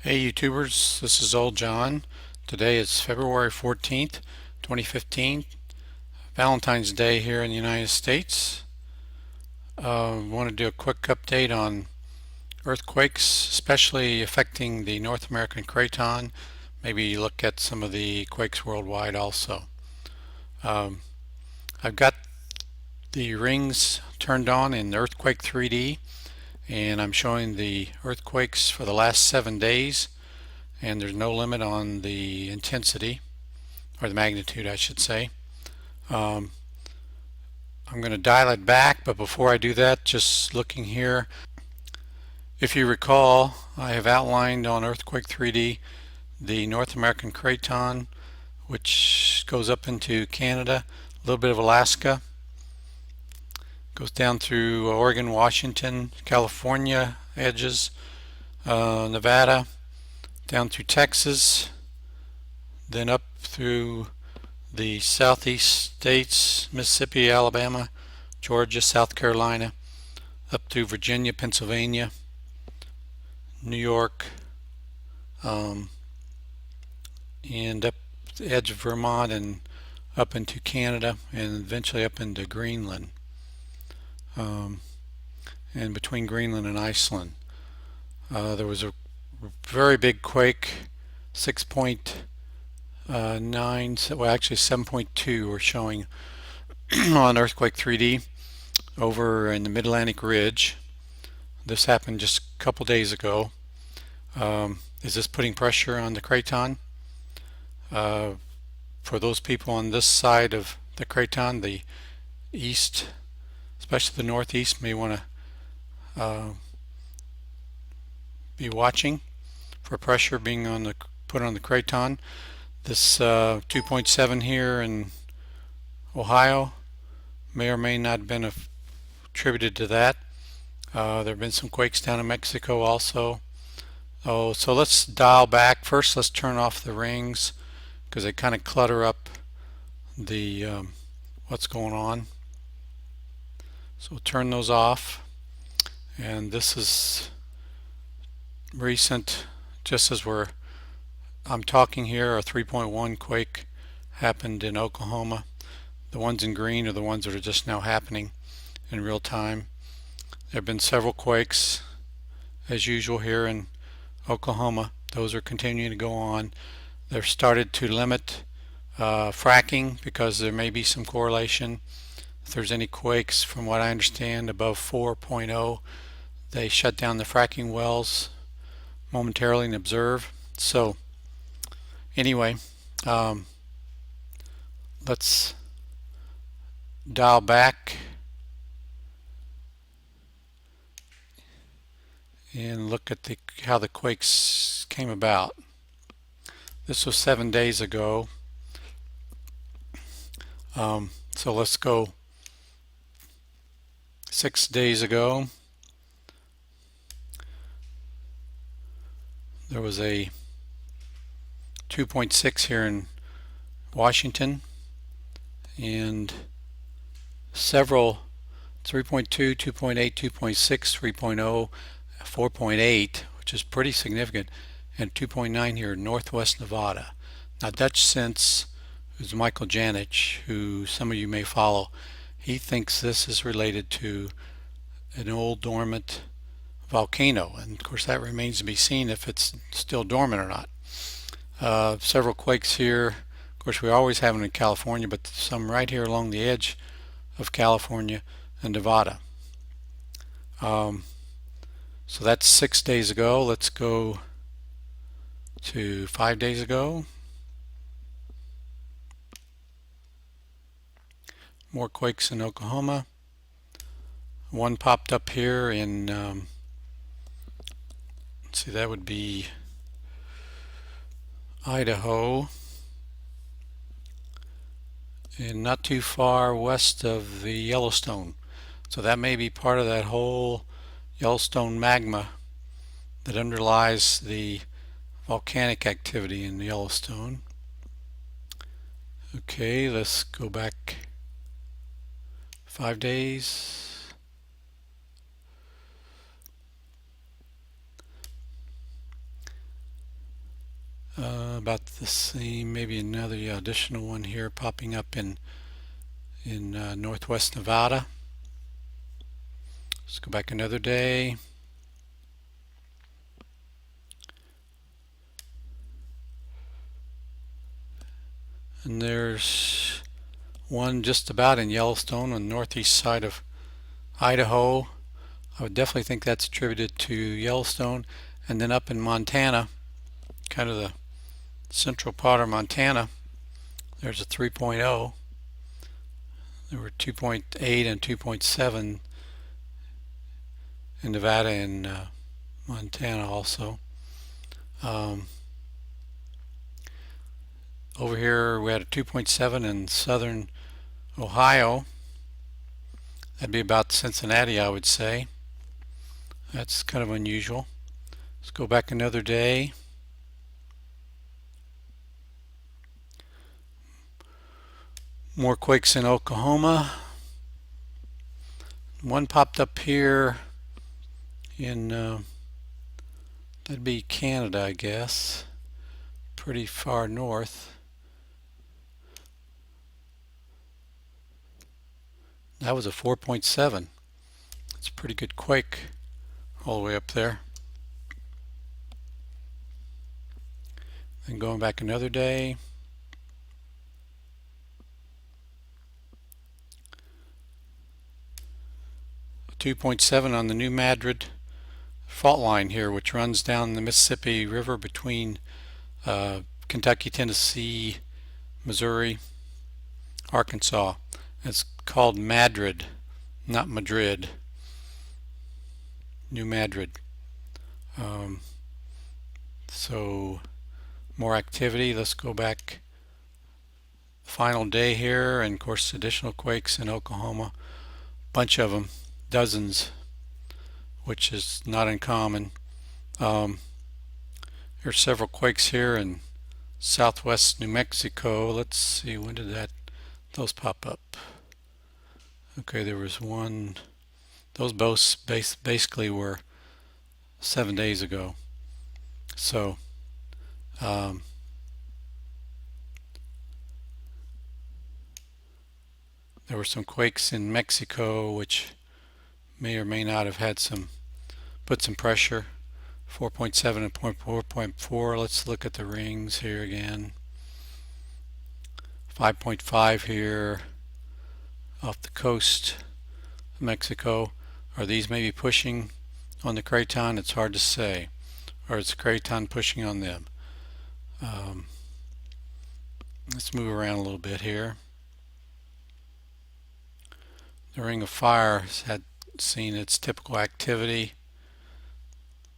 Hey YouTubers, this is Old John. Today is February 14th, 2015, Valentine's Day here in the United States. Want to do a quick update on earthquakes, especially affecting the North American Craton. Maybe look at some of the quakes worldwide also. Um, I've got the rings turned on in Earthquake 3D, and I'm showing the earthquakes for the last 7 days, and there's no limit on the intensity, or the magnitude I should say. Um, I'm going to dial it back, but before I do that, just looking here, if you recall, I have outlined on Earthquake 3D the North American Craton, which goes up into Canada, a little bit of Alaska, goes down through Oregon, Washington, California edges, Nevada, down through Texas, then up through the southeast states, Mississippi, Alabama, Georgia, South Carolina, up through Virginia, Pennsylvania, New York, and up the edge of Vermont and up into Canada and eventually up into Greenland, um, and between Greenland and Iceland. There was a very big quake, 6.9, well actually 7.2 we're showing on Earthquake 3D over in the Mid-Atlantic Ridge. This happened just a couple days ago. Is this putting pressure on the Craton? For those people on this side of the Craton, the east, especially the northeast, may want to be watching for pressure being put on the Craton. This 2.7 here in Ohio may or may not have been attributed to that. There have been some quakes down in Mexico also. So let's dial back. First, let's turn off the rings because they kind of clutter up the what's going on. So we'll turn those off. And this is recent, just as I'm talking here. A 3.1 quake happened in Oklahoma. The ones in green are the ones that are just now happening in real time. There have been several quakes, as usual, here in Oklahoma. Those are continuing to go on. They've started to limit fracking because there may be some correlation. If there's any quakes, from what I understand, above 4.0, they shut down the fracking wells momentarily and observe. So anyway, let's dial back and look at how the quakes came about. This was 7 days ago. So let's go 6 days ago. There was a 2.6 here in Washington, and several 3.2, 2.8, 2.6, 3.0, 4.8, which is pretty significant, and 2.9 here in northwest Nevada. Now Dutch Sense, who's Michael Janich, who some of you may follow, he thinks this is related to an old dormant volcano, and of course that remains to be seen if it's still dormant or not. Several quakes here. Of course we always have them in California, but some right here along the edge of California and Nevada. So that's 6 days ago. Let's go to 5 days ago. More quakes in Oklahoma. One popped up here in, let's see, that would be Idaho, and not too far west of the Yellowstone. So that may be part of that whole Yellowstone magma that underlies the volcanic activity in Yellowstone. Okay, let's go back 5 days. about the same, maybe another additional one here popping up in northwest Nevada. Let's go back another day. And there's one just about in Yellowstone on the northeast side of Idaho. I would definitely think that's attributed to Yellowstone. And then up in Montana, kind of the central part of Montana, there's a 3.0. There were 2.8 and 2.7 in Nevada and Montana also. Over here we had a 2.7 in southern Ohio. That'd be about Cincinnati, I would say. That's kind of unusual. Let's go back another day. More quakes in Oklahoma. One popped up here in, that'd be Canada, I guess. Pretty far north. That was a 4.7. It's a pretty good quake all the way up there. And going back another day. A 2.7 on the New Madrid fault line here, which runs down the Mississippi River between Kentucky, Tennessee, Missouri, Arkansas. It's called Madrid, not Madrid. New Madrid. So more activity. Let's go back. Final day here, and of course additional quakes in Oklahoma. Bunch of them, dozens, which is not uncommon. There's several quakes here in southwest New Mexico. Let's see, when did those pop up? Okay, there was one. Those both basically were 7 days ago. So there were some quakes in Mexico, which may or may not have had put some pressure. 4.7 and 4.4. Let's look at the rings here again. 5.5 here off the coast of Mexico. Are these maybe pushing on the Craton? It's hard to say. Or is the Craton pushing on them? Let's move around a little bit here. The Ring of Fire has seen its typical activity,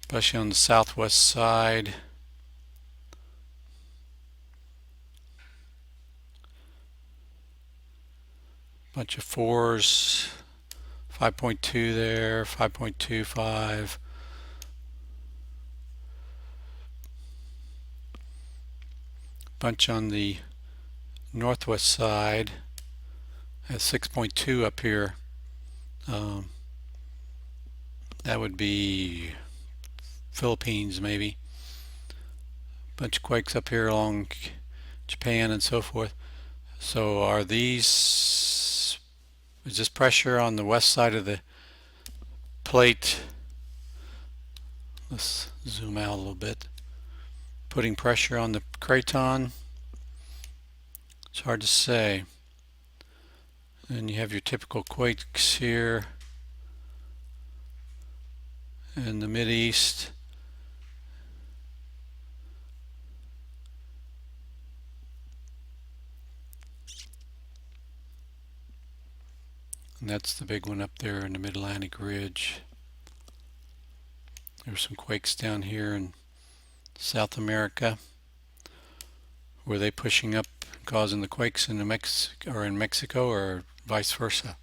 especially on the southwest side. Bunch of fours, 5.2 there, 5.25. Bunch on the northwest side at 6.2 up here. That would be Philippines maybe. Bunch of quakes up here along Japan and so forth. So are these, is this pressure on the west side of the plate? Let's zoom out a little bit. Putting pressure on the Craton? It's hard to say. And you have your typical quakes here in the Mideast. And that's the big one up there in the Mid-Atlantic Ridge. There's some quakes down here in South America. Were they pushing up, causing the quakes in Mexico, or vice versa?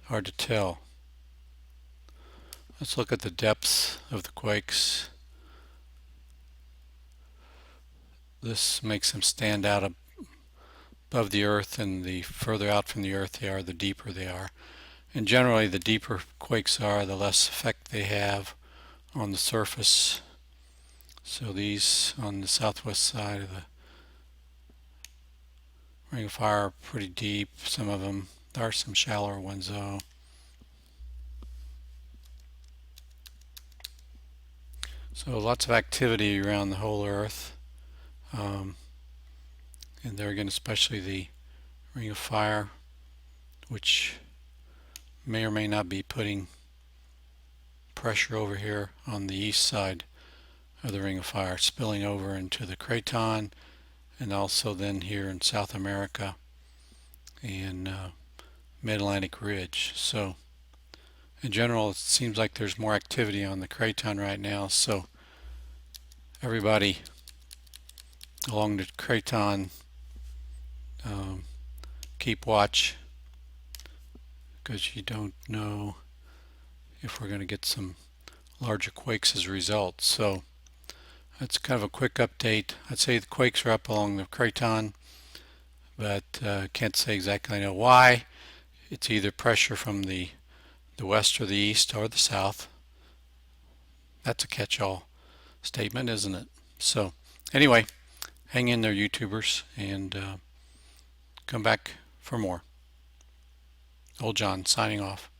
Hard to tell. Let's look at the depths of the quakes. This makes them stand out above the earth, and the further out from the earth they are, the deeper they are. And generally the deeper quakes are, the less effect they have on the surface. So these on the southwest side of the Ring of Fire are pretty deep. Some of them, there are some shallower ones though. So lots of activity around the whole Earth. And there again, especially the Ring of Fire, which may or may not be putting pressure over here on the east side of the Ring of Fire, spilling over into the Craton, and also then here in South America and Mid-Atlantic Ridge. So in general, it seems like there's more activity on the Craton right now. So everybody along the Craton, keep watch, because you don't know if we're going to get some larger quakes as a result. So that's kind of a quick update. I'd say the quakes are up along the Craton, but can't say exactly know why. It's either pressure from the west or the east or the south. That's a catch-all statement, isn't it? So anyway, hang in there, YouTubers, and come back for more. Old John signing off.